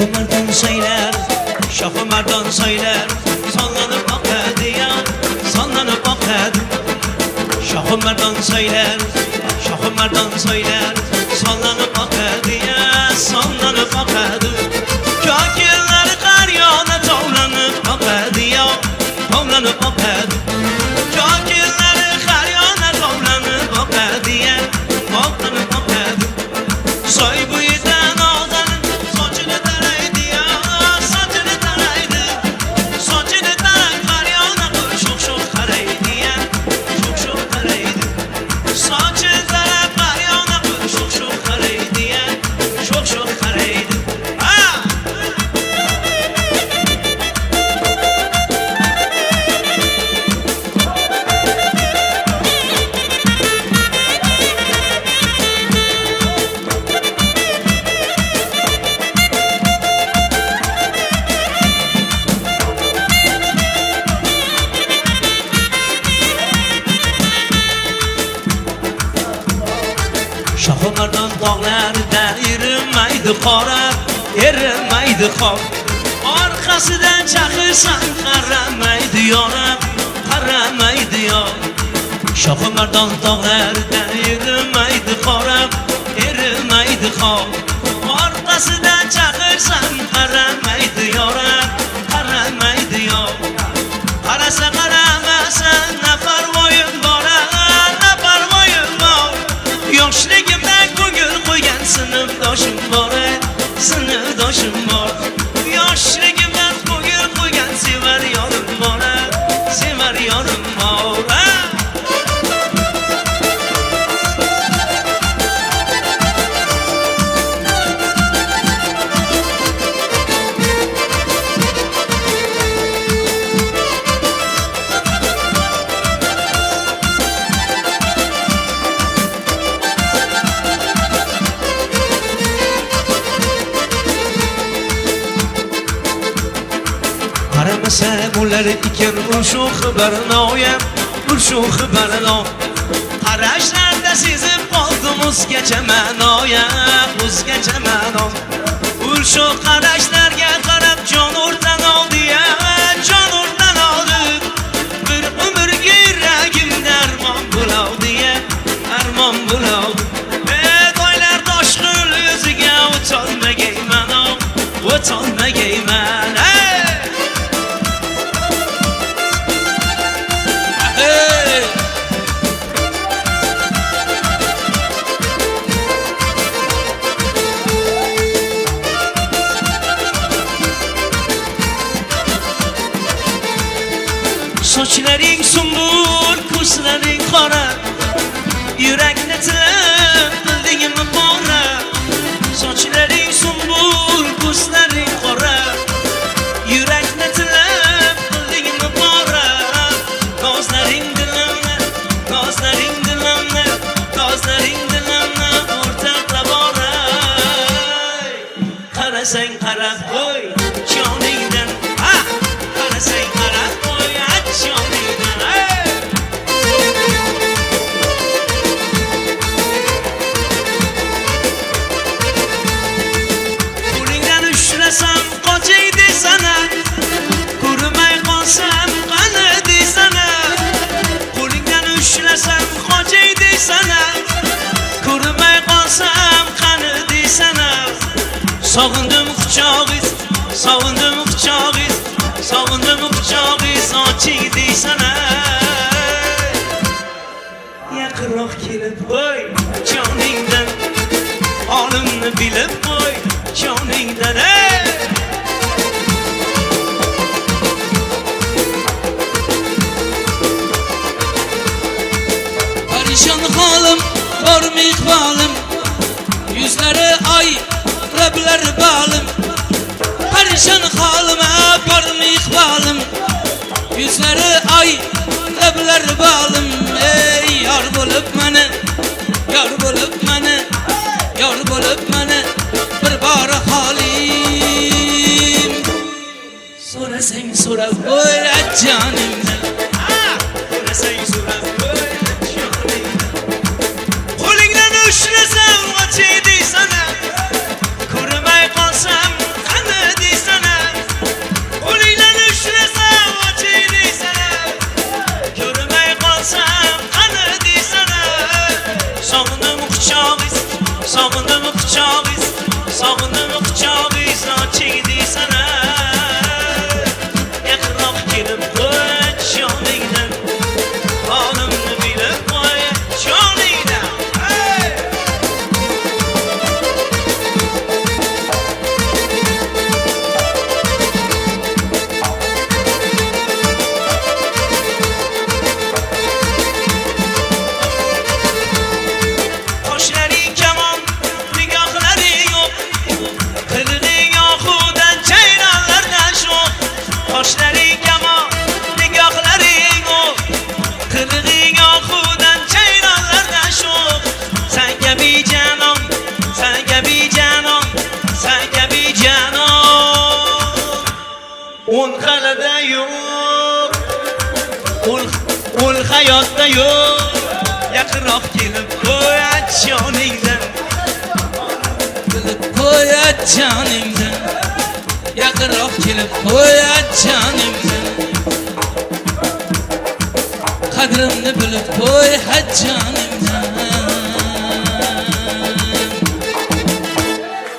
Şahımardan söyler, şahımardan söyler, sallanıp akadı ya, sallanıp akadı. Şahımardan söyler, şahımardan söyler, sallanıp akadı ya, sallanıp akadı. Kakirler kar yana tavlanıp akadı ya, tavlanıp akadı. Kakirler kar yana tavlanıp akadı ya, tavlanıp akadı. Soy buyudan ağdanın saçını taraydı ya, saçını taraydı. Saçını taray kar yana şok şok karaydı ya, şok şok karaydı. Saçını taray kar yana şok şok karaydı ya, şok şok karaydı. Şahımardan dağlarda erinmeydi qora, erinmeydi qor. Arkasından çakırsan qaramaydı yoram, qaramaydı yor. Şahımardan dağlarda erinmeydi qora, erinmeydi qor. Arkasından çakırsan qaramaydı yoram, qaramaydı yor. Qarasa qaramasa nafar boyun bora, nafar boyun bor. Yoshligimdan ko'ngil qo'ygan sinfdoshim bor, sinfdoshim bor. Yoshligimdan ko'ngil qo'ygan sevar yorim bor, sevar yorim bor. Qaramasam ular ekan shu xabarnoyam, shu xabarno. Qarashlarda sezib qoldim o'zgacha ma'noyam, o'zgacha ma'no. Shu qarashlarga qarab jon o'rtan oldi ya, jon o'rtan oldi. Bir umrga yuragimda armon bo'ladi ya, armon bo'ladi. Toylar toshqin yuziga o'tolmagayman, o'tolmagayman. Sochlaring sumbul, ko'zlaring qora, yurakni tilib qildingmi qora. Sochlaring sumbul, ko'zlaring qora, yurakni tilib qildingmi qora. Ko'zlaring dilimni, ko'zlaring dilimni, ko'zlaring dilimni o'rtaklab oray. Qarasang qarab qo'y joningdan, qarasang qarab qo'y. Qo'lingdan ushlasam qochay desana, ko'rmay qolsam qani desana. Qo'lingdan ushlasam qochay desana, ko'rmay qolsam qani desana. Sog'indim quchog'ingiz, sog'indim quchog'ingiz, sog'indim quchog'ingiz oching desana. Yaqinroq kelib qo'y joningdan, holimni bilib qo'y joningdan. Parishon holim, bormi iqbolim, yuzlari oy, lablari balim. Parishon holim, bormi iqbolim, yuzlari oy, lablari balim. Ey yor bo'lib meni, yor bo'lib meni, yor bo'lib meni bir bor holim. So'rasang so'rab qo'y jonimdan, So'rasang so'rab qo'y joningdan. Qo'lingdan ushlasam qochay desana, ko'rmay qolsam qani o'n qalada yo'q, o'l hayotda yo'q. Yaqinroq kelib qo'y joningdan. Bilib qo'ya joningdan. Yaqinroq kelib qo'ya joningdan. Qadrimni bilib qo'y joningdan.